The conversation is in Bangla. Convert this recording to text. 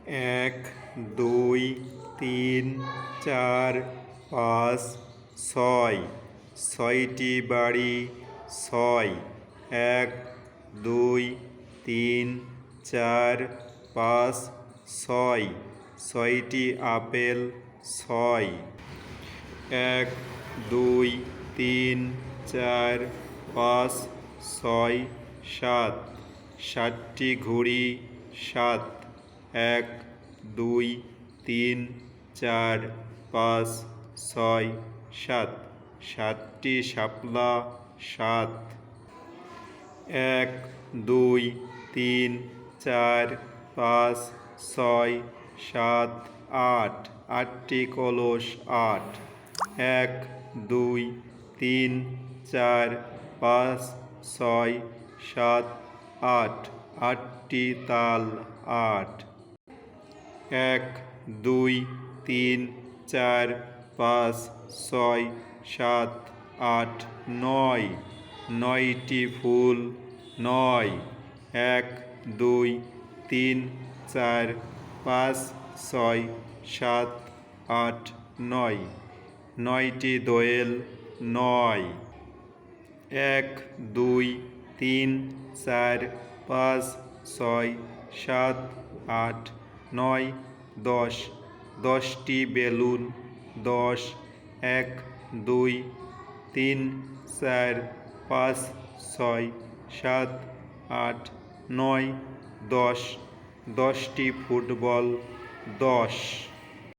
এক, দুই, তিন, চার, পাঁচ, ছয়। ছয়টি বাড়ি ছয়। এক, দুই, তিন, চার, পাঁচ, ছয়। ছয়টি আপেল ছয়। এক, দুই, তিন, চার, পাঁচ, ছয়, সাত। সাতটি ঘুড়ি সাত। এক, দুই, তিন, চার, পাঁচ, ছয়, সাত। সাতটি শাপলা সাত। এক, দুই, তিন, চার, পাঁচ, ছয়, সাত, আট। আটটি কলস আট। এক, দুই, তিন, চার, পাঁচ, ছয়, সাত, আট। আটটি তাল আট। এক, দুই, তিন, চার, পাঁচ, ছয়, সাত, আট, নয়। নয়টি ফুল নয়। এক, দুই, তিন, চার, পাঁচ, ছয়, সাত, আট, নয়। নয়টি দোয়েল নয়। এক, দুই, তিন, চার, পাঁচ, ছয়, সাত, আট, নয়, দশ। দশটি বেলুন দশ। এক, দুই, তিন, চার, পাঁচ, ছয়, সাত, আট, নয়, দশ। দশটি ফুটবল দশ।